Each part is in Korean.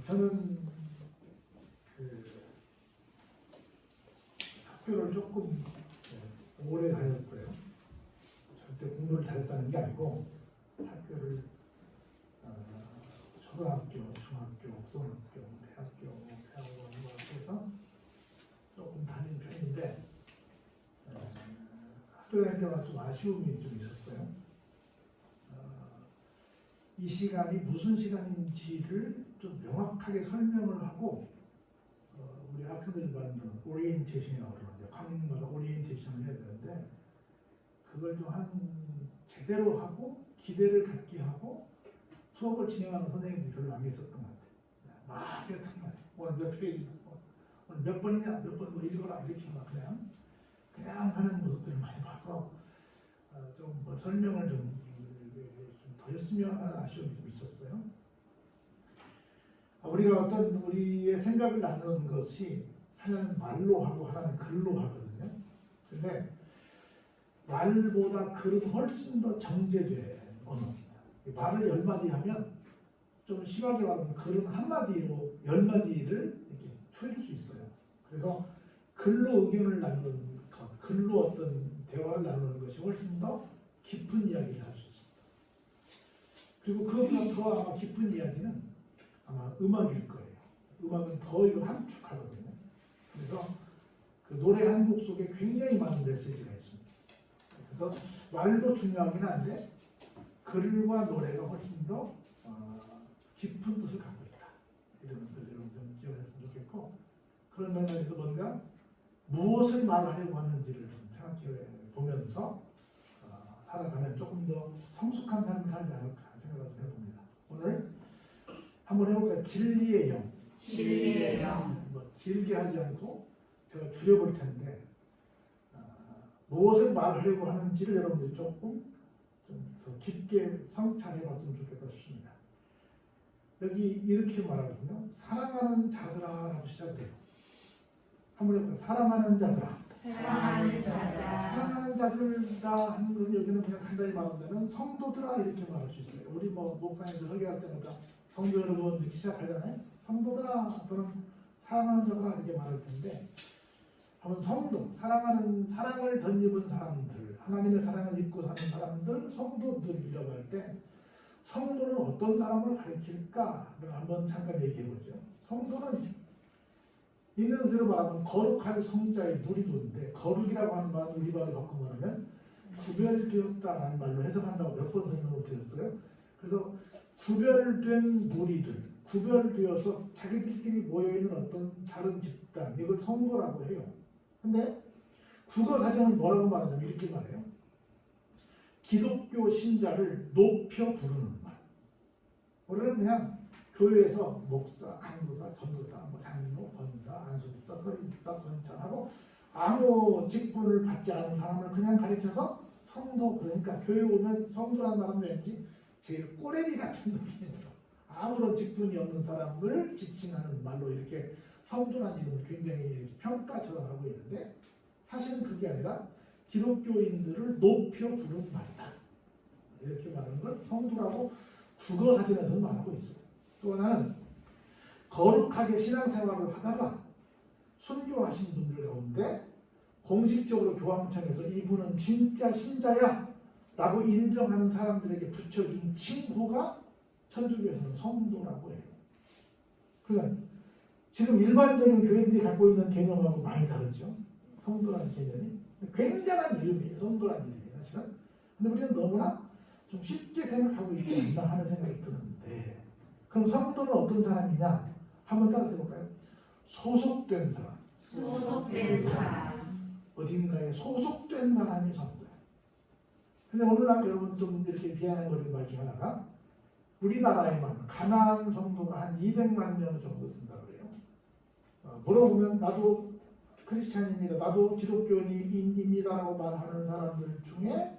저는 학교를 조금 오래 다녔어요. 절대 공부를 잘했다는 게 아니고 학교를 초등학교, 중학교, 고등학교, 대학원 해서 조금 다닌 편인데 학교 다닐 때마다 좀 아쉬움이 좀 있었어요. 이 시간이 무슨 시간인지를 좀 명확하게 설명을 하고 우리 학생들이 말하는 오리엔테이션이라고 그러는데 과목마다 오리엔테이션을 해야 되는데 그걸 좀 제대로 하고 기대를 갖게 하고 수업을 진행하는 선생님들이 별로 안 계셨던 것 같아요. 막 했던 것 같아요. 오늘 몇 페이지, 오늘 몇 번이냐, 몇 번 뭐 읽어라 이렇게 막 그냥 하는 모습들을 많이 봐서 좀 뭐 설명을 좀 더 했으면 하는 아쉬움이 좀 있었어요. 우리가 우리의 생각을 나누는 것이 하나는 말로 하고 하나는 글로 하거든요. 근데 말보다 글은 훨씬 더 정제된 언어입니다. 말을 10마디 하면 좀 심하게 말하면 글은 한마디로 10마디를 이렇게 추릴 수 있어요. 그래서 글로 의견을 나누는 것, 글로 어떤 대화를 나누는 것이 훨씬 더 깊은 이야기를 할 수 있습니다. 그리고 그것보다 더 아마 깊은 이야기는 아마 음악일 거예요. 음악은 더 이걸 함축하거든요. 그래서 그 노래 한 곡 속에 굉장히 많은 메시지가 있습니다. 그래서 말도 중요하긴 한데 글과 노래가 훨씬 더 깊은 뜻을 갖고 있다. 이런 것들을 좀 기억했으면 좋겠고 그런 면에서 뭔가 무엇을 말하려고 하는지를 좀 생각해 보면서 살아가면 조금 더 성숙한 삶을 살지 않을까 생각을 좀 해봅니다. 오늘 한번 해볼까요? 진리의 영. 진리의 영. 뭐 길게 하지 않고 제가 줄여볼 텐데 무엇을 말하려고 하는지를 여러분들이 조금 좀 더 깊게 성찰해봤으면 좋겠다 싶습니다. 여기 이렇게 말하거든요. 사랑하는 자들아라고 시작돼요. 한번 해볼까요? 사랑하는 자들아. 사랑하는 자들아. 사랑하는 자들다 하는 건 여기는 그냥 간단히 말하면 성도들아 이렇게 말할 수 있어요. 우리 뭐 목사님들 설교할 때마다 성도 여러분 이렇게 시작하잖아요. 성도들아 또는 사랑하는 자들아 이렇게 말할 텐데 한번 성도, 사랑을 덧입은 사람들, 하나님의 사랑을 입고 사는 사람들, 성도들이라고 할 때 성도는 어떤 사람을 가리킬까를 한번 잠깐 얘기해보죠. 성도는 있는 대로 말하면 거룩한 성자의 무리도인데 거룩이라고 하는 말은 우리 말로 바꾸면 구별되었다라는 말로 해석한다고 몇 번 설명을 드렸어요. 그래서 구별된 무리들, 구별되어서 자기들끼리 모여있는 어떤 다른 집단, 이걸 성도라고 해요. 근데 국어사전은 뭐라고 말하냐면 이렇게 말해요. 기독교 신자를 높여 부르는 말. 우리는 그냥 교회에서 목사, 강도사, 전도사, 뭐 장로, 권사, 안수집사, 서리집사, 권찰하고 아무 직분을 받지 않은 사람을 그냥 가리켜서 성도, 그러니까 교회 오면 성도라는 말은 왠지 제일 꼬레비 같은 느낌이 들어. 아무런 직분이 없는 사람을 지칭하는 말로 이렇게 성도라는 이름을 굉장히 평가처럼 하고 있는데 사실은 그게 아니라 기독교인들을 높여 부르는 말이다. 이렇게 말하는 걸 성도라고 국어사전에서는 말하고 있어요. 또 하나는 거룩하게 신앙생활을 하다가 순교하신 분들 가운데 공식적으로 교황청에서 이분은 진짜 신자야 라고 인정하는 사람들에게 붙여준 칭호가 천주교에서는 성도라고 해요. 그러니까 지금 일반적인 교인들이 갖고 있는 개념하고 많이 다르죠. 성도라는 개념이 굉장한 이름이에요. 성도라는 이름이 사실은. 근데 우리는 너무나 좀 쉽게 생각하고 있지 않나 하는 생각이 드는데 그럼 성도는 어떤 사람이냐? 한번 따라서 해볼까요? 소속된 사람. 소속된 사람. 어딘가에 소속된 사람이 성도야. 근데 오늘날 여러분 좀 이렇게 비아냥거리는 말 중 하나가 우리나라에만 가나안 성도가 한 200만 명 정도 된다고 그래요. 물어보면 나도 크리스찬입니다. 나도 기독교인입니다라고 말하는 사람들 중에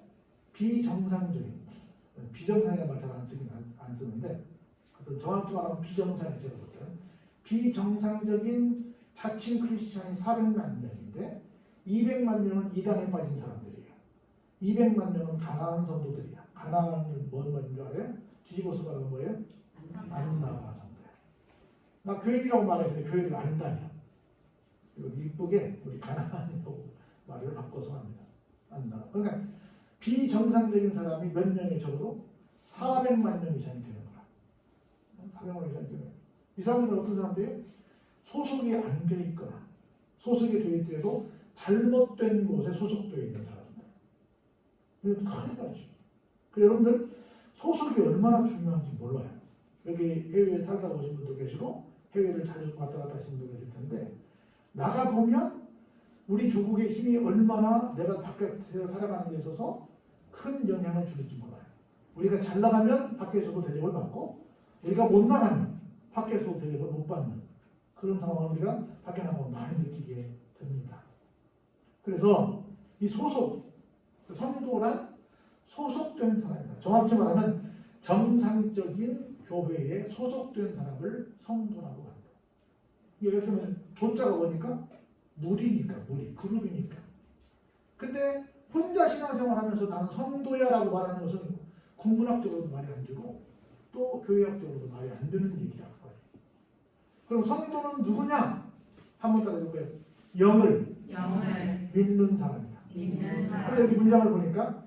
비정상적인, 비정상이라는 말 잘 안 쓰는데 정확히 말하면 비정상이 제가 볼 때는 비정상적인 자칭 크리스찬이 400만 명인데 200만 명은 이단에 빠진 사람들이에요. 200만 명은 가나안 성도들이야. 가나안은 뭔 말인 줄 알아요? 뒤집어서 말하면 뭐예요? 안나바 성도야. 나 교인이라고 말했는데 교회를 안 다녀. 이거 이쁘게 우리 가난하냐고 말을 바꿔서 합니다. 안다. 그러니까 비정상적인 사람이 몇 명이 적어도 400만 명 이상이 되는 거야. 400만 이상이 되는 거야. 이 사람들은 어떤 사람들이 소속이 안 돼 있거나 소속이 돼 있더라도 잘못된 곳에 소속되어 있는 사람들. 이건 큰일 나지. 여러분들 소속이 얼마나 중요한지 몰라요. 여기 해외에 살다 오신 분도 계시고 해외를 자주 왔다 갔다 하시는 분도 계실 텐데 나가보면 우리 조국의 힘이 얼마나 내가 바깥에서 살아가는 데 있어서 큰 영향을 줄지 몰라요. 우리가 잘 나가면 밖에서도 대접을 받고 우리가 못 나가면 밖에서도 대접을 못 받는 그런 상황을 우리가 밖에 나가면 많이 느끼게 됩니다. 그래서 이 소속, 성도란 소속된 사람입니다. 정확히 말하면 정상적인 교회에 소속된 사람을 성도라고 합니다. 이렇게 하면 조자가 뭐니까? 무리니까, 무리, 그룹이니까. 근데 혼자 신앙생활하면서 나는 성도야라고 말하는 것은 국문학적으로도 말이 안 되고 또 교회학적으로도 말이 안 되는 얘기라고 해요. 그럼 성도는 누구냐? 한번 따라해볼까요? 영을 믿는 사람이다. 믿는 사람. 그래서 여기 문장을 보니까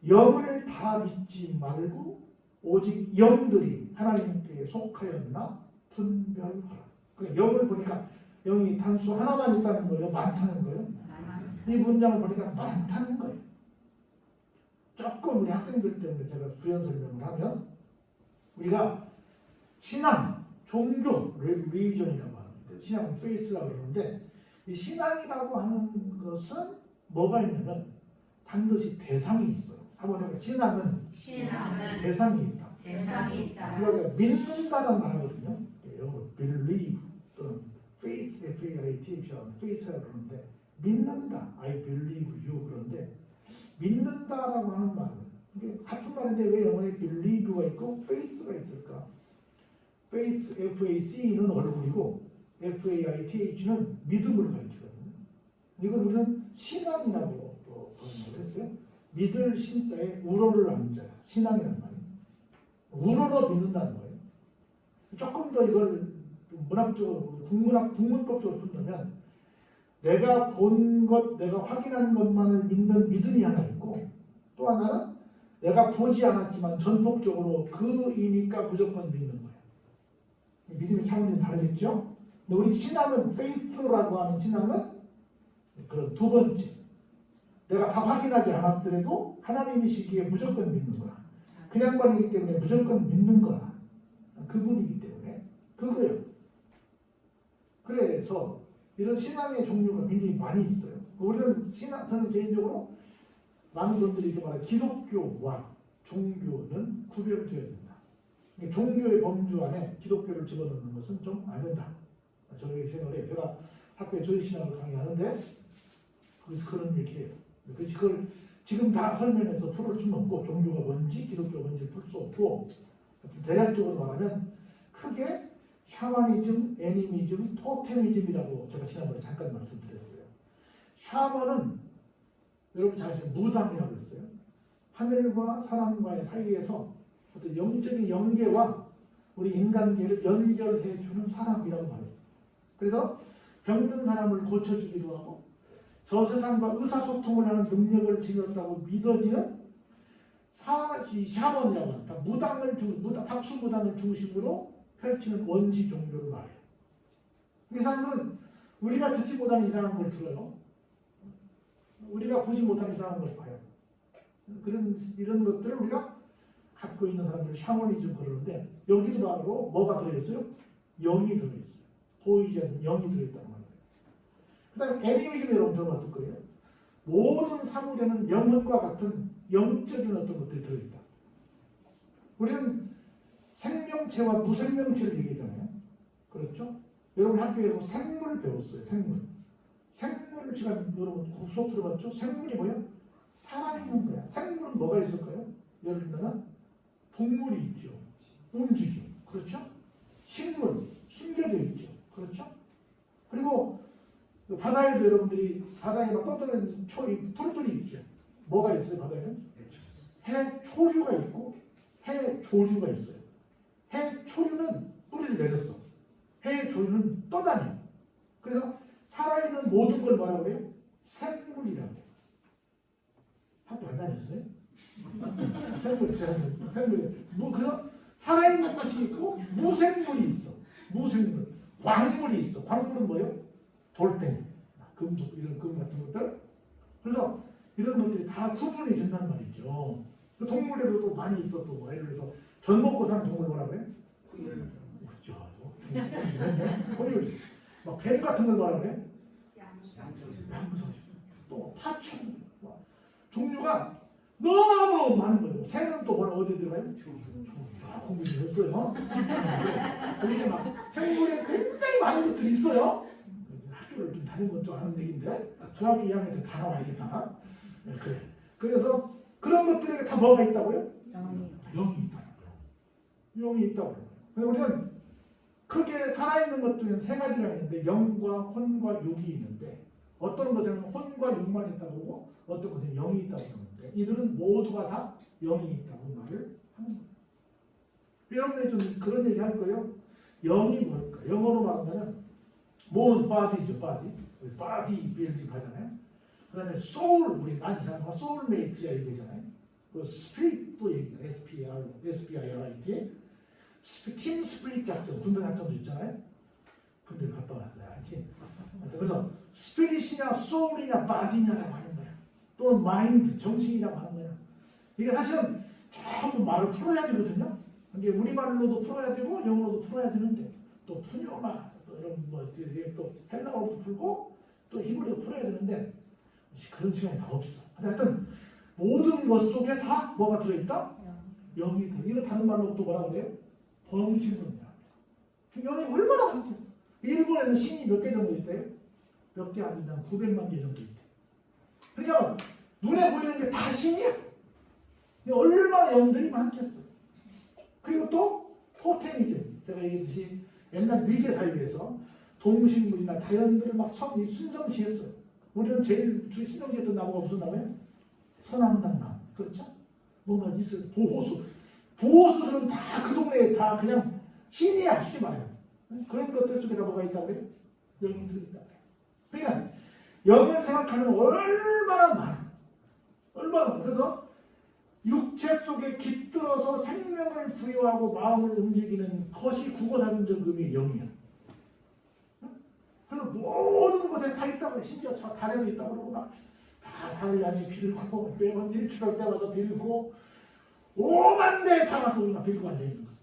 영을 다 믿지 말고 오직 영들이 하나님께 속하였나 분별하라. 그러니까 영을 보니까 영이 단수 하나만 있다는 거예요? 많다는 거예요? 이 문장을 보니까 많다는 거예요. 조금 우리 학생들 때문에 제가 부연 설명을 하면 우리가 신앙, 종교, 리전이라고 하는데 신앙은 페이스라고 그러는데 이 신앙이라고 하는 것은 뭐가 있냐면 반드시 대상이 있어요. 한번 해볼까요? 신앙은 대상이 있다. 대상이 있다. 우리가 믿는다는 말하거든요. 영어로 believe 또는 faith, F-A-I-T-H라고 faith라고 그러는데 믿는다, I believe you 그런데 믿는다라고 하는 말은 이게 같은 말인데 왜 영어에 believe가 있고 faith가 있을까? faith, F-A-C는 얼굴이고 F-A-I-T-H는 믿음을 가리키거든요. 이걸 우리는 신앙이라고 또 번역을 했어요. 믿을 신자에 우러를 앉아 신앙이란 말이에요. 우러러 믿는다는 거예요. 조금 더 이걸 문학적으로 국문법적으로 푼다면 내가 본 것, 내가 확인한 것만을 믿는 믿음이 하나 있고 또 하나는 내가 보지 않았지만 전폭적으로 그이니까 무조건 믿는 거예요. 믿음의 차원이 다르겠죠? 근데 우리 신앙은 faith라고 하는 신앙은 그런 두 번째 내가 다 확인하지 않았더라도 하나님이시기에 무조건 믿는 거야. 그 양반이기 때문에 무조건 믿는 거야. 그분이기 때문에 그거예요. 그래서 이런 신앙의 종류가 굉장히 많이 있어요. 우리는 저는 개인적으로 많은 분들이 이렇게 말해요. 기독교와 종교는 구별되어야 된다. 종교의 범주 안에 기독교를 집어넣는 것은 좀 안 된다. 저희 채널에 제가 학교에 조직신학을 강의하는데 그래서 그런 얘기를 해요. 그래서 그걸 지금 다 설명해서 풀을 수는 없고 종교가 뭔지 기독교가 뭔지 풀 수 없고 대략적으로 말하면 크게 샤머니즘, 애니미즘, 토테미즘이라고 제가 지난번에 잠깐 말씀드렸어요. 샤머는 여러분 잘 아시는 무당이라고 했어요. 하늘과 사람과의 사이에서 어떤 영적인 연계와 우리 인간계를 연결해 주는 사람이라고 말해요. 그래서 병든 사람을 고쳐주기도 하고 저 세상과 의사소통을 하는 능력을 지녔다고 믿어지는 샤먼이라고 합니다. 박수무당을 중심으로 펼치는 원시 종교를 말해요. 이 사람들은 우리가 듣지 못하는 이상한 걸 들어요. 우리가 보지 못하는 이상한 걸 봐요. 이런 것들을 우리가 갖고 있는 사람들 샤머니즘 그러는데 여기도 바로 뭐가 들어있어요? 영이 들어있어요. 보이지 않는 영이 들어있다는 말이에요. 그 다음에 애니미즘 여러분 들어봤을 거예요. 모든 사물에는 영혼과 같은 영적인 어떤 것들이 들어있다. 우리는 생명체와 무생명체를 얘기하잖아요. 그렇죠? 여러분 학교에서 생물을 배웠어요. 생물을 제가 여러분 수업 들어봤죠? 생물이 뭐예요? 살아있는 거야. 생물은 뭐가 있을까요? 예를 들면 동물이 있죠. 움직임. 그렇죠? 식물, 숨겨져 있죠. 그렇죠? 그리고 바다에도 여러분들이 바다에 막 떠드는 풀들이 있죠. 뭐가 있어요? 바다에는? 해초류가 있고 해조류가 있어요. 해초류는 뿌리를 내렸어. 우리의 교회는 떠다녀. 그래서 살아있는 모든 걸 뭐라고 그래요? 생물이라고 해요. 학교 안 다녔어요? 생물. 뭐 그런 살아있는 것이 있고 무생물이 있어. 무생물. 광물이 있어. 광물은 뭐예요? 돌덩이, 금속, 이런 금 같은 것들. 그래서 이런 것들이 다 구분이 된단 말이죠. 그 동물에도 또 많이 있어. 또 예를 들어서 전 먹고 사는 동물 뭐라고 해요? 그렇죠. 고율. 막 뱀 같은 걸 뭐라고 해요? 양서지. 또 파충. 종류가 너무 많은 거예요. 새는 또 뭐라 어디 들어가요? 공부했어요. 거기에 막 생물에 굉장히 많은 것들이 있어요. 학교를 좀 다닌 건 좀 아는 얘기인데 중학교 2학년 때 다 나와야겠다. 네, 그래. 그래서 그런 것들에게 다 뭐가 있다고요? 영이 있다고요. 영이 있다고요. 우리는 크게 살아있는 것 중에 세 가지가 있는데 영과 혼과 육이 있는데 어떤 것에는 혼과 육만 있다고 그러고 어떤 것에는 영이 있다고 그러는데 이들은 모두가 다 영이 있다고 말을 하는 거예요. 여러분이 좀 그런 얘기 할 거예요. 영이 뭘까? 영어로 말하면 몸은 body죠, body. body building 하잖아요. 그 다음에 soul, 우리 많이 사는 거 soulmate야 얘기하잖아요. 그 spirit도 얘기해요. SPIRIT. 팀 스피릿 작전, 군대 작전도 있잖아요. 군대 갔다 왔어요. 알지? 그래서 스피릿이냐, 소울이냐, 바디냐라고 하는 거야. 또는 마인드, 정신이라고 하는 거야. 이게 사실은 전부 말을 풀어야 되거든요. 이게 우리말로도 풀어야 되고 영어로도 풀어야 되는데 또 푸뇨마, 또 이런 또 헬라어도 풀고 또 히브리어도 풀어야 되는데 그런 시간이 다 없어. 하여튼 모든 것 속에 다 뭐가 들어있다? 영이 들어. 이거 다른 말로 또 뭐라 그래요? 범신론이야. 영이 얼마나 많겠어. 일본에는 신이 몇 개 정도 있대요? 몇 개 안 된다면 900만 개 정도 있대. 그러니까 눈에 보이는 게 다 신이야. 얼마나 영들이 많겠어. 그리고 또 토테미즘. 제가 얘기했듯이 옛날 미제 사회에서 동식물이나 자연들을 막 순정시했어요. 우리는 제일 신정시했던 나무가 무슨 나무예요? 선암당나무. 그렇죠? 뭔가 있어요. 보호수. 보호수들은 다 그 동네에 다 그냥 신이야, 쉽게 말해요. 그런 것들 속에 뭐가 있다고 해요? 영들이 있다고 해요. 그러니까 영을 생각하면 얼마나 많아. 얼마나 많아. 그래서 육체 속에 깃들어서 생명을 부여하고 마음을 움직이는 것이 국어사전적 의미의 영이야. 그래서 모든 곳에 다 있다고 해. 심지어 저 달에도 있다고 그러고 막 다 달 안에 빌고 매번 일출할 때마다 빌고 5만 대에 다 가서 우리가 빌고 앉아있는 거야.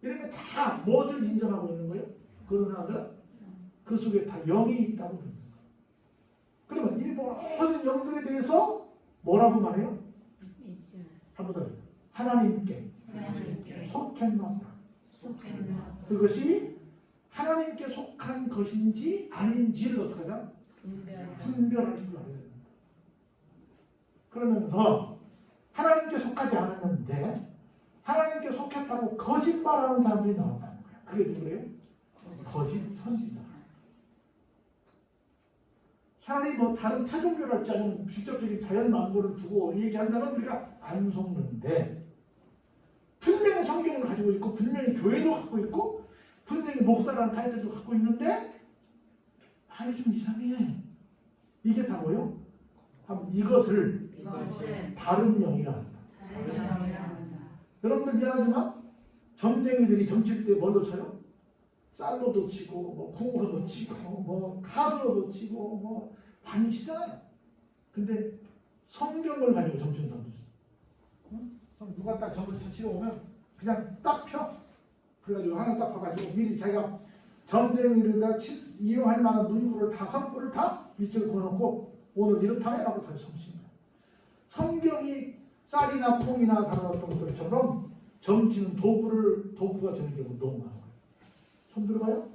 이런 게 다 무엇을 인정하고 있는 거예요? 그런 사람들은 그 속에 다 영이 있다고 그러는 거예요. 그러면 이 모든 영들에 대해서 뭐라고 말해요? 한번 하나님께 속했나 그것이 하나님께 속한 것인지 아닌지를 어떻게 하자? 분별할 줄 알아야 됩니다. 그러면서 하나님께 속하지 않았는데 하나님께 속했다고 거짓말하는 사람들이 나온다는 거야. 그게 누구예요? 거짓 선지자. 차라리 뭐 다른 타종교랄지 아니면 직접적인 자연 만고를 두고 얘기한다면 우리가 안 속는데 분명히 성경을 가지고 있고 분명히 교회도 갖고 있고 분명히 목사라는 타이틀도 갖고 있는데 말이 좀 이상해. 이게 다 뭐요? 이것을 다른 영이라 한다. 여러분들 미안하지만 점쟁이들이 점칠 때 뭘로 쳐요? 쌀로도 치고 뭐 콩으로도 치고 뭐 카드로도 치고 뭐 많이 치잖아요. 근데 성경을 가지고 점치는 사람도 있어요. 누가 딱 점을 치러 오면 그냥 딱 펴. 그래가지고 하나 딱 봐가지고 미리 자기가 점쟁이가 이용할 만한 문구를 다 선구를 다 밑줄 그어놓고 오늘 이렇다면 하고 다 점치는 거예요. 성경이 쌀이나 콩이나 다른 어떤 것들처럼 점치는 도구가 되는 경우가 너무 많아요. 손 들어봐요?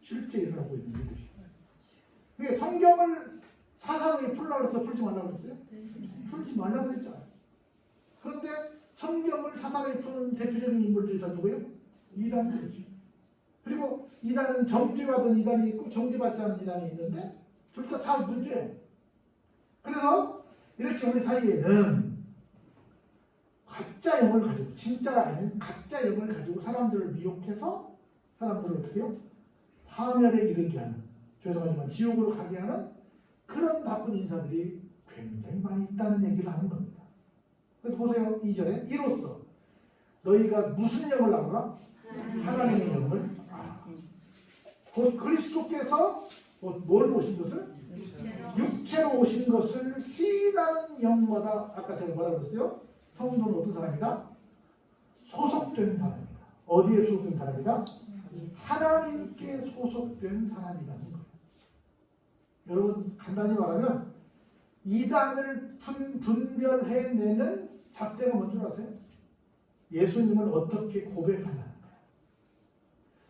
실제 일어나고 있는 일들이. 그게 성경을 사사로이 풀라고 해서 풀지 말라고 했어요? 풀지 말라고 했잖아요. 그런데 성경을 사사로이 푸는 대표적인 인물들이 다 누구예요? 이단들이죠. 그리고 이단은 정죄받은 이단이 있고 정죄받지 않은 이단이 있는데 둘 다 문제예요. 그래서 이렇게 우리 사이에는 가짜 영을 가지고 진짜가 아닌 가짜 영을 가지고 사람들을 미혹해서 사람들을 어떻게 해요? 파멸에 이르게 하는, 죄송하지만 지옥으로 가게 하는 그런 나쁜 인사들이 굉장히 많이 있다는 얘기를 하는 겁니다. 그래서 보세요. 2절에 이로써 너희가 무슨 영을 나누라? 하나님의 영을 알아. 곧 그리스도께서 뭘 오신 것을? 육체로 오신 것을 시인하는 영마다, 아까 제가 뭐라고 그랬어요? 성도는 어떤 사람이다? 소속된 사람이다. 어디에 소속된 사람이다? 하나님께 소속된 사람이라는 거예요. 여러분 간단히 말하면 이단을 분별해내는 잣대가 뭔지 아세요? 예수님을 어떻게 고백하냐는 거예요.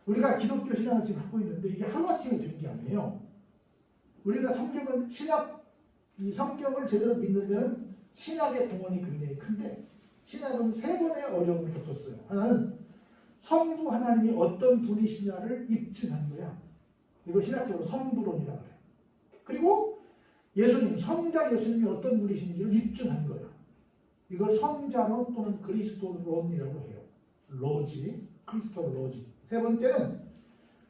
우리가 기독교 신앙을 지금 갖고 있는데 이게 하루아침에 된 게 아니에요. 우리가 성경을 이 성경을 제대로 믿는 데는 신학의 공헌이 굉장히 큰데, 신학은 세 번의 어려움을 겪었어요. 하나는 성부 하나님이 어떤 분이시냐를 입증한 거야. 이거 신학적으로 성부론이라고 해요. 그리고 예수님, 성자 예수님이 어떤 분이신지를 입증한 거예요. 이걸 성자론 또는 그리스도론이라고 해요. 로지, 크리스토 로지. 세 번째는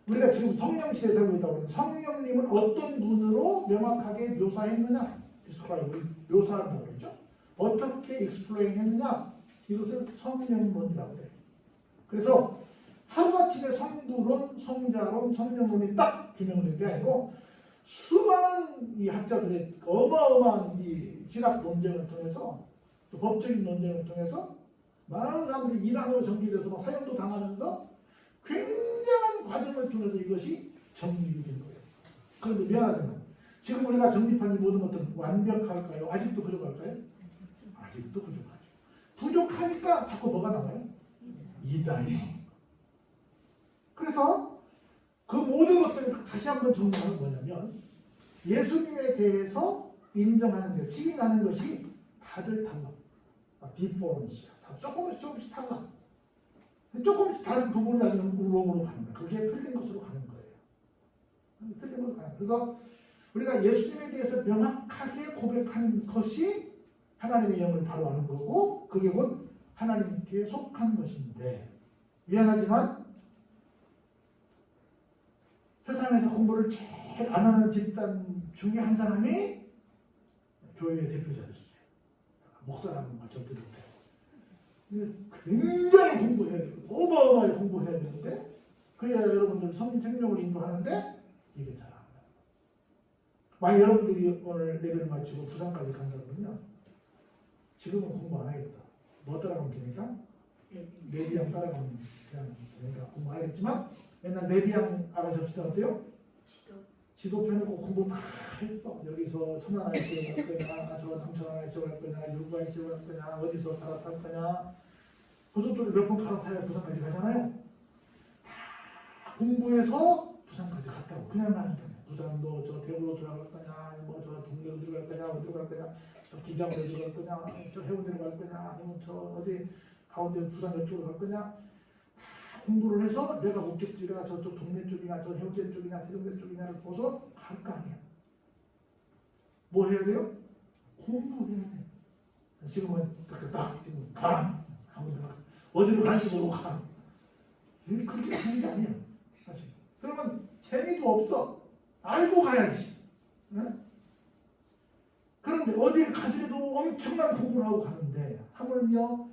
우리가 지금 성령 시대에 살고 있다고 하는데, 성령님을 어떤 분으로 명확하게 묘사했느냐, 디스크라이브를 묘사한다고 그랬죠. 어떻게 익스플레인 했느냐, 이것을 성령론이라고 해요. 그래서 하루아침에 성부론, 성자론, 성령론이 딱 규명된 게 아니고 수많은 이 학자들의 어마어마한 이 신학 논쟁을 통해서, 또 법적인 논쟁을 통해서 많은 사람들이 이단으로 정리돼서 막 사형도 당하면서 굉장한 과정을 통해서 이것이 정립이 된 거예요. 그런데 미안하지만 지금 우리가 정립한 이 모든 것들은 완벽할까요? 아직도 부족할까요? 아직도 부족하죠. 부족하니까 자꾸 뭐가 나와요? 이단이요. 그래서 그 모든 것들을 다시 한번 정리하면 뭐냐면, 예수님에 대해서 인정하는 것, 시인하는 것이 다들 달라. 디퍼런스야. 조금씩 달라. 조금씩 다른 부분을 가지고 우롱으로 가는 거예요. 그게 틀린 것으로 가는 거예요. 틀린 것으로 가는 거예요. 그래서 우리가 예수님에 대해서 명확하게 고백하는 것이 하나님의 영을 바로 아는 거고, 그게 곧 하나님께 속한 것인데, 미안하지만 세상에서 공부를 제일 안 하는 집단 중에 한 사람이 교회의 대표자였어요. 목사라는 말 절대 못해요. 굉장히 공부해야 돼요. 어마어마하게 공부해야 되는데, 그래야 여러분들 생명을 인도하는데 이게 잘 안 돼요. 만약 여러분들이 오늘 레벨을 마치고 부산까지 간다면요, 지금은 공부 안 하겠다. 뭐 따라가면 됩니까? 레비앙 따라가면 그냥 되니까 공부 안 하겠지만, 맨날 레비앙 아가씨 없을 때 어때요? 지도 펴놓고 공부 다 했어. 여기서 천안아이스로 갈 거냐, 저 남천안아이스로 갈 거냐, 유구아이스로 갈 거냐, 어디서 갈아탈 거냐. 고속도로 몇 번 갈아타야 부산까지 가잖아요. 다 공부해서 부산까지 갔다고. 그냥 가는 거예요. 부산도 저 대구로 들어갈 거냐, 뭐 저 동네로 들어갈 거냐, 어디로 갈 거냐, 저 기장으로 들어갈 거냐, 저 해운대로 갈 거냐, 아니면 저 어디 가운데 부산 옆쪽으로 갈 거냐. 공부를 해서 내가 목적지가 저쪽 동네 쪽이나 저 해운대 쪽이나 해운대 쪽이나를 보서 갈 거 아니야. 뭐 해야 돼요? 공부해야 돼. 지금은 딱 지금 가라. 아무데나 어디로 가는지 모르고 가. 이게 그렇게 되는 게 아니야. 사실. 그러면 재미도 없어. 알고 가야지. 네? 그런데 어디를 가더라도 엄청난 공부를 하고 가는데, 하물며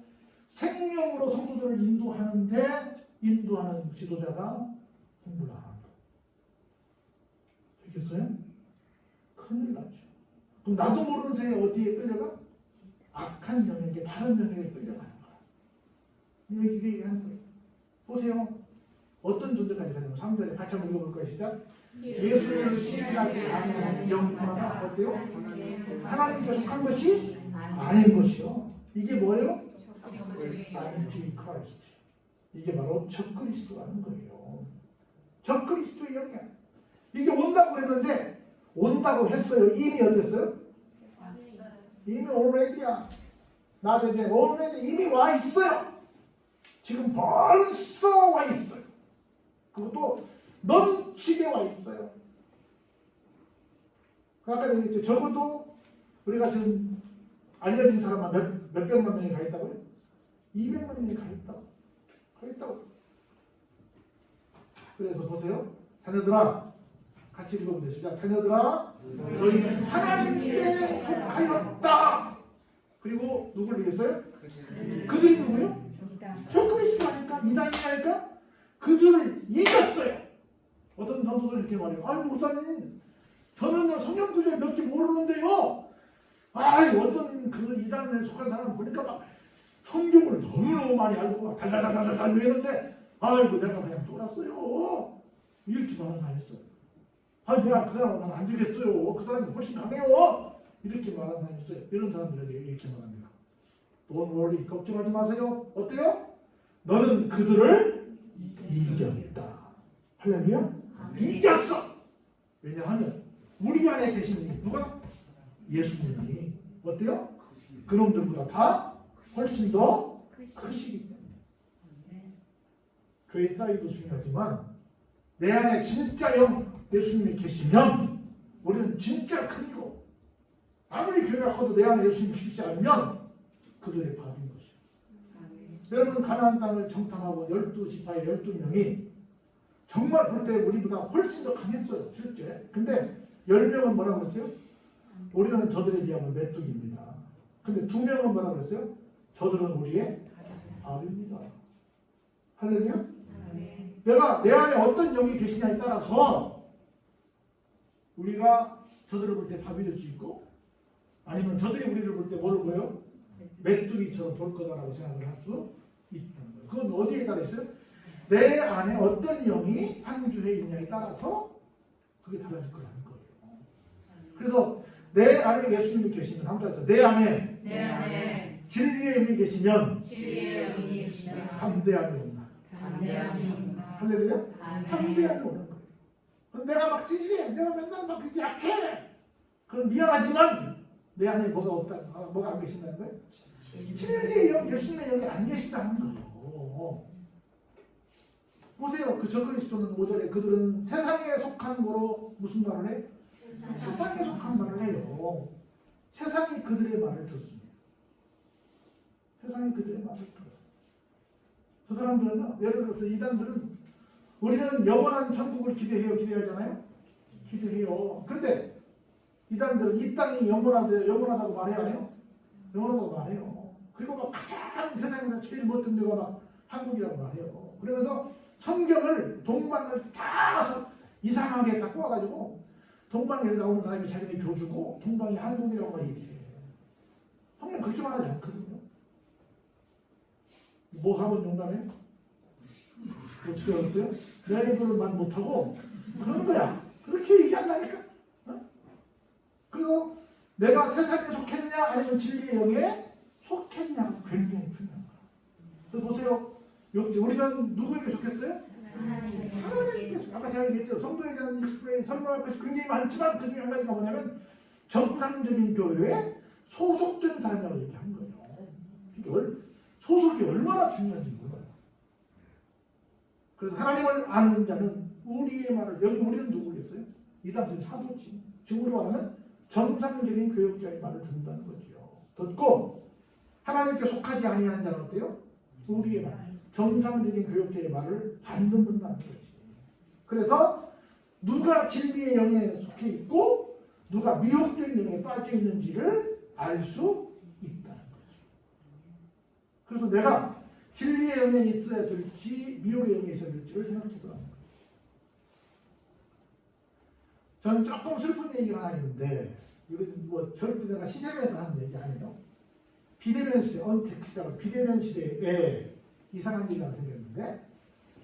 생명으로 성도들을 인도하는 지도자가 공부를 안 한다. 되겠어요? 큰일 나죠. 그럼 나도 모르는 사이에 어디에 끌려가? 악한 영역에, 다른 영역에 끌려가는 거야. 이게 얘기하는 거예요. 보세요. 어떤 존재까지 가냐면 3절에 같이 한번 읽어볼까요? 시작. 예수를 시인하지 않는 영마다 어때요? 하나님께 속한 것이 아닌 것이요. 이게 뭐예요? 안티 크라이스트. 이게 바로 적그리스도라는 거예요. 적그리스도의 영이야. 이게 온다고 그랬는데, 온다고 했어요. 이미 어땠어요? 이미 already야. 나한테 already 이미 와 있어요. 지금 벌써 와 있어요. 그것도 넘치게 와 있어요. 아까 얘기했죠. 적어도 우리가 지금 알려진 사람만 몇백만 명이 가 있다고요? 200만 명이 가 있다고. 그래서 보세요. 자녀들아, 같이 읽어보세요. 시작. 자녀들아, 너희는 하나님께 속하였다. 그리고 누굴 얘기했어요? 그들이 누구요? 저 그리스도 아닐까? 이단이니까 그들을 이겼어요. 어떤 성도들 이렇게 말해요. 아니 목사님, 저는 성경 구절 몇 개 모르는데요. 아이 어떤 그 이단에 속한 사람 보니까 막 성경을 너무너무 많이 알고 막 달달달달달 외우는데 아이고 내가 그냥 쫄았어요. 이렇게 말하는 사람이 있어요. 아니 내가 그 사람은 안 되겠어요. 그 사람이 훨씬 강해요. 이렇게 말하는 사람이 있어요. 이런 사람들에게 이렇게 말합니다. Don't worry, 걱정하지 마세요. 어때요? 너는 그들을 이겼다. 할렐루야? 이겼어. 왜냐하면 우리 안에 계신 누가? 예수님이 어때요? 그놈들보다 다 훨씬 더 크시기 때문에. 교회 사이도 중요하지만 내 안에 진짜 영 예수님이 계시면 우리는 진짜 크고, 아무리 교회가 커도 내 안에 예수님이 계시지 않으면 그들의 밥인 것이에요. 여러분 가나안 땅을 정탐하고 12지파의 12명이 정말 볼 때 우리보다 훨씬 더 강했어요. 실제. 근데 10명은 뭐라고 그랬어요? 우리는 저들에 비하면 메뚜기입니다. 근데 2명은 뭐라고 그랬어요? 저들은 우리의 밥입니다. 할렐루야? 내가 내 안에 어떤 영이 계시냐에 따라서 우리가 저들을 볼 때 밥이 될 수 있고, 아니면 저들이 우리를 볼 때 뭐를 보여? 메뚜기처럼 볼 거다라고 생각을 할 수 있다는 거예요. 그건 어디에 따라 있어요? 내 안에 어떤 영이 상주해 있냐에 따라서 그게 달라질 거라는 거예요. 그래서 내 안에 예수님이 계시면 한번 내 안에 진리의 영이 계시면 담대함이 온다. 할렐루야? 담대함이 오는 거예요. 그럼 내가 막 진실해. 내가 맨날 막 그렇게 약해. 그럼 미안하지만 내 안에 뭐가 없다. 뭐가 안 계신다는 거예요? 진리의 영, 예수님의 영이 안 계시다는 거예요. 보세요. 그 저그리스도는 5절에 그들은 세상에 속한 거로 무슨 말을 해? 세상에 속한 말을 해요. 세상이 그들의 말을 듣습니다. 세상이 그들의 말을 들어요. 그 사람들은요, 예를 들어서 이단들은 우리는 영원한 천국을 기대하잖아요? 기대해요. 근데 이단들은 이 땅이 영원하다고 말해야 해요? 영원하다고 말해요. 그리고 막 가장 세상에서 제일 못된 데가 막 한국이라고 말해요. 그러면서 성경을 동방을 다 이상하게 다 꼬아가지고 동방에서 나오는 사람이 자기네 교주고 동방이 한국이라고 막 얘기해. 성경 그렇게 말하지 않거든요. 뭐 하면 용감해? 어떻게 알았어요? 내 입으로 말 못하고 그런 거야. 그렇게 얘기한다니까. 어? 그래서 내가 세상에 속했냐 아니면 진리의 영에 속했냐 굉장히 중요한 거야. 그래서 보세요. 우리는 누구에게 속했어요? 하나님께. 아까 제가 얘기했죠. 성도에 대한 익스프레이 설명할 것이 굉장히 많지만 그 중에 한 가지가 뭐냐면 정상적인 교회에 소속된 사람이라고 얘기한 거예요. 소속이 얼마나 중요한지 몰라요. 그래서 하나님을 아는 자는 우리의 말을, 여기 우리는 누구겠어요? 이 당시는 사도지. 지금 우리가 하는 정상적인 교역자의 말을 듣는다는 거죠. 듣고 하나님께 속하지 아니하는 자는 어때요? 우리의 말, 정상적인 교역자의 말을 안 듣는다는 거지. 그래서 누가 진리의 영에 속해 있고 누가 미혹된 영에 빠져 있는지를 알 수 있다는 거죠. 그래서 내가 진리의 영에 있어야 될지 미혹의 영에 있어야 될지를 생각해 보라는 거예요. 저는 조금 슬픈 얘기가 하나 있는데, 이건 뭐 절대 내가 시대에서 하는 얘기 아니에요. 비대면 시대, 언택시다가 비대면 시대에 이상한 일이 하나 생겼는데,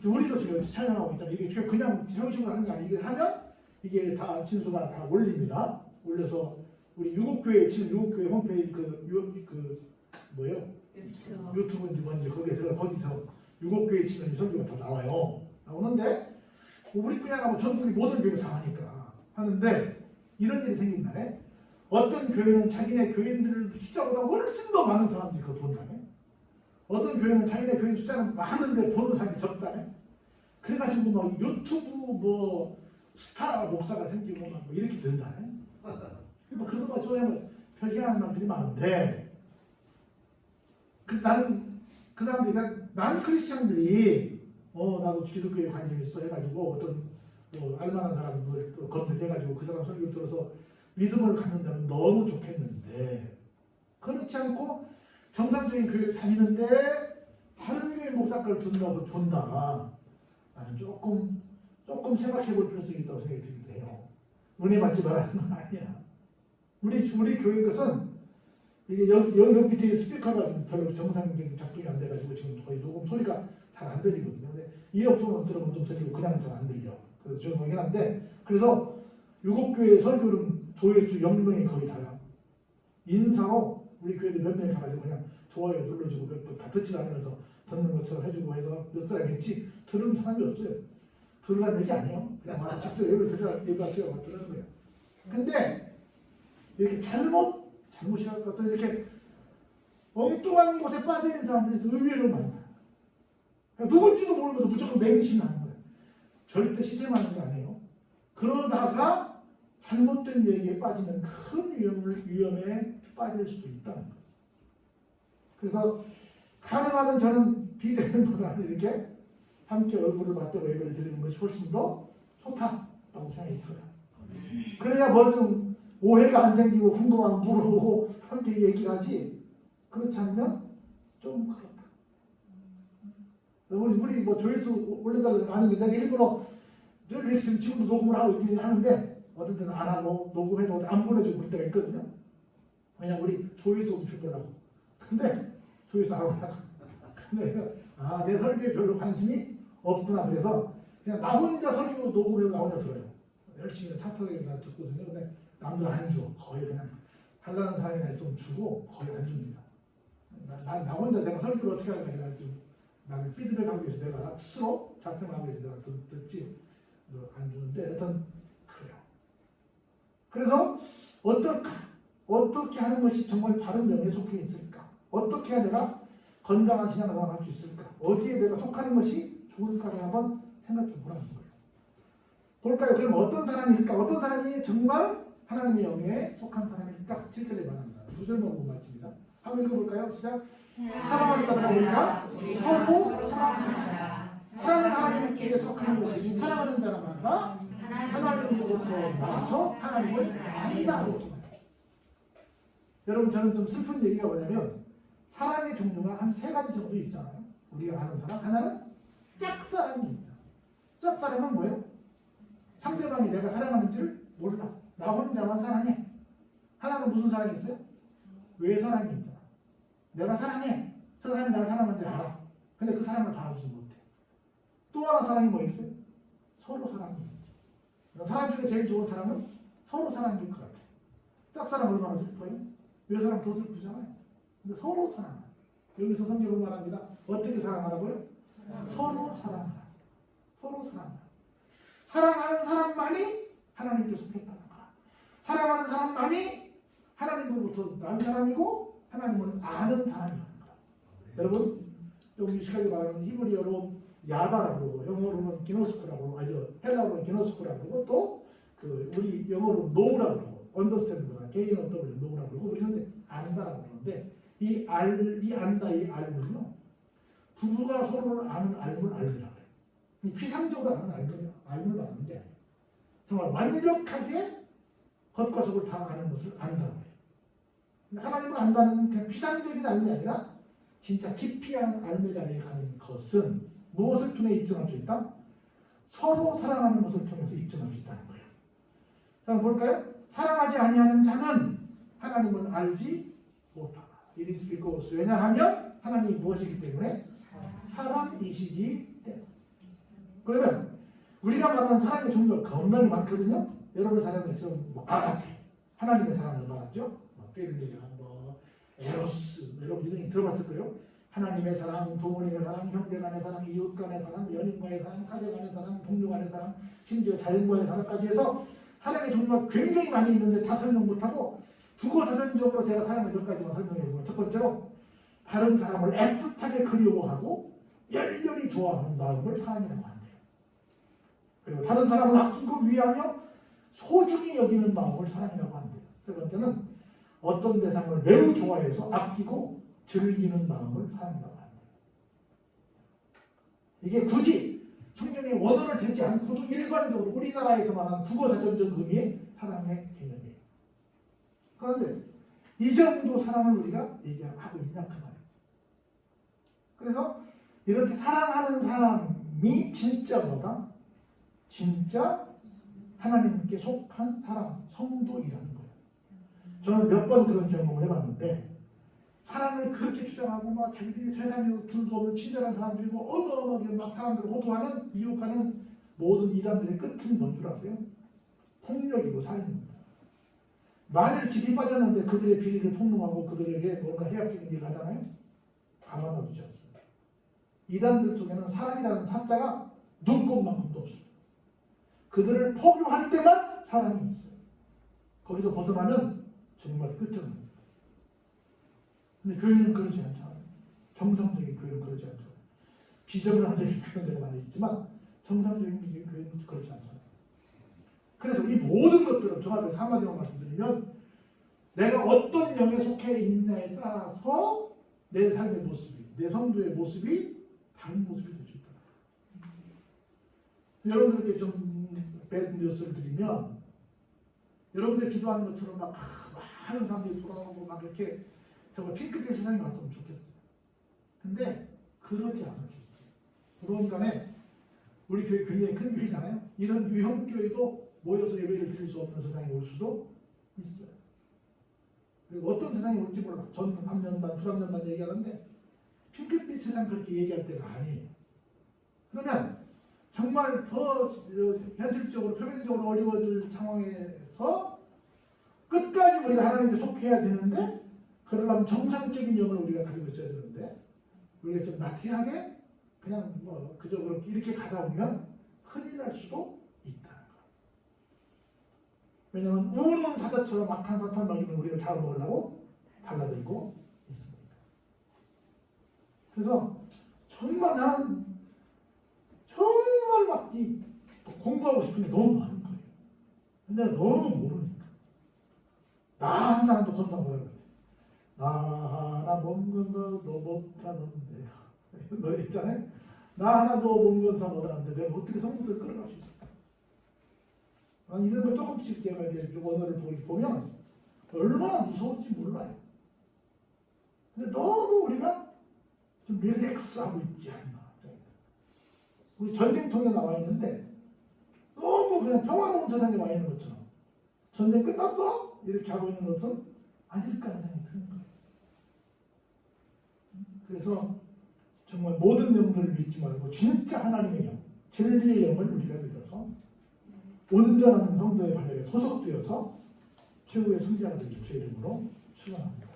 우리도 지금 촬영하고 있잖아요. 이게 그냥 형식으로 하는 게 아니고, 이게 하면 이게 다 진수가 다 올립니다. 올려서 우리 유국교회, 지금 유국교회 홈페이지 뭐예요? 유튜브인지 뭔지 거기서 유국교회 치면 이 설교가 다 나와요. 나오는데 우리 그냥 하고 전국의 모든 교회가 다 하는데 이런 일이 생긴다네. 어떤 교회는 자기네 교인들 숫자보다 훨씬 더 많은 사람들이 그걸 본다네. 어떤 교회는 자기네 교인 숫자는 많은데 보는 사람이 적다네. 그래가지고 막 유튜브 뭐 스타 목사가 생기고 막 이렇게 된다네. 그래서 막 저에 별 희한한 사람들이 많은데, 그래서 나는 그 사람들이 난 크리스천들이 나도 기독교에 관심 있어 해가지고 어떤 알만한 사람을 또 검색해가지고 그 사람 설교를 들어서 믿음을 갖는다면 너무 좋겠는데 그렇지 않고 정상적인 교회를 다니는데 다른 교회 목사과를 본다. 나는 조금 생각해볼 필요성이 있다고 생각이 들기도 해요. 은혜 받지 말라는 건 아니야. 우리 교회 것은 이게 여기 밑에 스피커가 별로 정상적인 작동이 안 돼가지고 지금 거의 녹음 소리가 잘 안 들리거든요. 근데 이어폰으로 들으면 좀 들리고 그냥 잘 안 들려. 그래서 죄송하긴 한데 그래서 유곡교회 설교는 조회수 0명이 거의 다야. 인사로 우리 교회도 몇 명이 가가지고 그냥 좋아요 눌러주고 몇 번 다 듣지 않으면서 듣는 것처럼 해주고 해서 몇 사람이 있지 들은 사람이 없어요. 들으라는 얘기 아니에요. 그냥 와서 직접 예배 드리라고 들으는 거예요. 근데 이렇게 잘못이랄 것 같은 이렇게 엉뚱한 곳에 빠져있는 사람들이 의외로 많아요. 누군지도 모르면서 무조건 맹신하는 거예요. 절대 시샘하는 게 아니에요. 그러다가 잘못된 얘기에 빠지면 큰 위험에 빠질 수도 있다는 거예요. 그래서 가능하면 저는 비대면보다는 이렇게 함께 얼굴을 맞대고 예배를 드리는 것이 훨씬 더 좋다라고 생각이 들어요. 그래야 뭐 좀 오해가 안 생기고 궁금하면 물어보고 함께 얘기를 하지. 그렇지 않으면 좀 그렇다. 우리 뭐 조회수 올려달라는 거 아닌데 내가 일부러 늘 이렇게 지금도 녹음을 하고 있긴 하는데 어떤 때는 안 하고 녹음해도 안 보내주고 그럴 때가 있거든요. 그냥 우리 조회수 높일 거라고. 근데 조회수 안 올라가. 근데 내 설교에 별로 관심이 없구나. 그래서 그냥 나 혼자 설교 녹음해서 나 혼자 들어요. 열심히 사타를 듣거든요. 근데 남들 안 줘. 거의 그냥 달라는 사람이나 좀 주고 거의 안 줍니다. 나 혼자 내가 설교를 어떻게 할까 내가 좀 나를 피드백하기 위해서 내가 스스로 작품하기 위해서 내가 듣지 안 주는데 하여튼 그래요. 그래서 어떻게 하는 것이 정말 바른 영에 속해 있을까? 어떻게 해야 내가 건강한 신앙생활을 할 수 있을까? 어디에 내가 속하는 것이 좋을까를 한번 생각해 보라는 거예요. 볼까요? 그럼 어떤 사람일까? 어떤 사람이 정말 하나님의 영에 속한 사람일까? 7절에 말합니다. 2절만 보고 마칩니다. 한번 읽어볼까요? 시작. 사랑하는 자마다 서로 사랑하는 하나님께 속한 것이 사랑하는 자마다 하나님으로부터 나서 하나님을 안다고. 여러분 저는 좀 슬픈 얘기가 뭐냐면 사랑의 종류가 한 3가지 정도 있잖아요. 우리가 아는 사람. 하나는 짝사랑입니다. 짝사랑은 뭐예요? 상대방이 내가 사랑하는 줄 몰라. 나 혼자만 사랑해. 하나는 무슨 사랑이 있어요? 외사랑이 있잖아. 내가 사랑해. 저 사람이 내가 사랑하는 줄 알아. 근데 그 사랑을 받아주지 못해. 또 하나 사랑이 뭐 있어요? 서로 사랑이 있지. 사랑 중에 제일 좋은 사랑은 서로 사랑일 것 같아요. 짝사랑 얼마나 슬퍼요? 외사랑 더 슬프잖아요. 근데 서로 사랑하라. 여기서 성경은 말합니다. 어떻게 사랑하라고요? 서로 사랑하라. 서로 사랑하라. 사랑하는 사람만이 하나님께 속했다는 거야. 사랑하는 사람만이 하나님으로부터 난 사람이고 하나님을 아는 사람이라는 거야. 여러분 좀 유식하게 말하면 히브리어로 야다라고 그러고 영어로는 기노스코라고 그러고 헬라어로는 기노스코라고 그러고 또 우리 영어로 노우라고 그러고 언더스탠드보다 K-N-O-W 노우라고 그러고 우리는 안다라고 그러는데 이 안다 이 알은요 부부가 서로를 아는 알을 알이라고 해요. 이 피상적으로 아는 알을 아는 게 아니에요. 정말 완벽하게 겉과 속을 다 아는 것을 안다고 해요. 하나님을 안다는 그냥 피상적인 알이 아니라 진짜 깊이 알의 자리에 가는 것은 무엇을 통해 입증할 수 있다? 서로 사랑하는 것을 통해서 입증할 수 있다는 거예요. 자, 볼까요? 사랑하지 아니하는 자는 하나님을 알지 못하다. It is because 왜냐하면 하나님이 무엇이기 때문에? 사랑이시기 때문에. 그러면 우리가 말하는 사랑의 종류가 겁나게 많거든요. 여러분 사랑에서 뭐 아가페, 하나님의 사랑을 말하죠. 필리아, 에로스, 여러분 이런 들어봤을 거예요. 하나님의 사랑, 부모님의 사랑, 형제간의 사랑, 이웃간의 사랑, 연인과의 사랑, 사제간의 사랑, 동료간의 사랑, 심지어 자연과의 사랑까지 해서 사랑의 종류가 굉장히 많이 있는데 다 설명 못하고 국어사전적으로 제가 사랑을 몇 가지만 설명해 보면 첫 번째로 다른 사람을 애틋하게 그리워하고 열렬히 좋아하는 마음을 사랑이라고 한대요. 그리고 다른 사람을 아끼고 위하며 소중히 여기는 마음을 사랑이라고 한대요. 세 번째는 어떤 대상을 매우 좋아해서 아끼고 즐기는 마음을 사랑이라고 합니다. 이게 굳이 성경의 원어를 대지 않고도 일반적으로 우리나라에서 말하는 국어사전적 의미의 사랑의 개념이에요. 그런데 이 정도 사랑을 우리가 얘기하고 있냐 그 말이에요. 그래서 이렇게 사랑하는 사람이 진짜 뭐다? 진짜 하나님께 속한 사람, 성도이라는 거예요. 저는 몇 번 그런 경험을 해봤는데 사랑을 그렇게 주장하고 막 자기들이 세상에서 둘도를 친절한 사람들이고 어마어마하게 막 사람들을 호도하는 미혹하는 모든 이단들의 끝은 뭔 줄 아세요? 폭력이고 살인입니다. 만일 길이 빠졌는데 그들의 비리를 폭로하고 그들에게 뭔가 해악적인 일을 하잖아요? 가만 놔두지 않습니다. 이단들 속에는 사람이라는 사자가 눈꼽만큼도 없습니다. 그들을 포교할 때만 사람이 있어요. 거기서 벗어나면 정말 끝장납니다. 근데 교회는 그러지 않잖아요. 정상적인 교회는 그러지 않잖아요. 비정상적인 교회는 많이 있지만 정상적인 교회는 그렇지 않잖아요. 그래서 이 모든 것들을 종합해서 한마디로 말씀드리면 내가 어떤 영에 속해 있냐에 따라서 내 삶의 모습이, 내 성도의 모습이 다른 모습이 될 수 있다. 여러분들께 좀 배드 뉴스를 드리면 여러분들이 기도하는 것처럼 막 많은 사람들이 돌아오고 막 이렇게 정말 핑크빛 세상이 왔으면 좋겠어요. 근데 그러지 않아요. 그런간에 우리 교회 굉장히 큰 교회잖아요. 이런 유형 교회도 모여서 예배를 드릴 수 없는 세상이 올 수도 있어요. 그리고 어떤 세상이 올지 몰라. 전 3년반, 9, 3년반 얘기하는데 핑크빛 세상 그렇게 얘기할 때가 아니에요. 그러면 정말 더 현실적으로 표면적으로 어려워질 상황에서 끝까지 우리가 하나님께 속해야 되는데 그러려면 정상적인 영을 우리가 가지고 있어야 되는데 우리가 좀 나태하게 그냥 뭐 그저 그렇게 이렇게 가다 보면 큰일 날 수도 있다는 거. 왜냐하면 우는 사자처럼 막한 사탄 먹이면 우리를 잡아먹으려고 달라들고 있습니다. 그래서 정말 나는 정말 막 공부하고 싶은 게 너무 많은 거예요. 근데 너무 모르니까. 나 한 사람도 건강 뭐라고 그래. 나 하나 먹은 건너 못하는데. 너 있잖아요. 나 하나 너 먹은 건사 못하는데 내가 어떻게 성도들 끌어갈 수 있을까? 이런 걸 조금씩 제가 이제 언어를 보면 얼마나 무서운지 몰라요. 근데 너무 우리가 좀 릴렉스하고 있지 않나. 우리 전쟁통에 나와 있는데 너무 그냥 평화로운 세상에 와 있는 것처럼 전쟁 끝났어? 이렇게 하고 있는 것은 아닐까 생각이 드는 거예요. 그래서 정말 모든 영들을 믿지 말고 진짜 하나님의 영, 진리의 영을 우리가 믿어서 온전한 성도의 반열에 소속되어서 최후의 승자가 되길 주의 이름으로 축원합니다.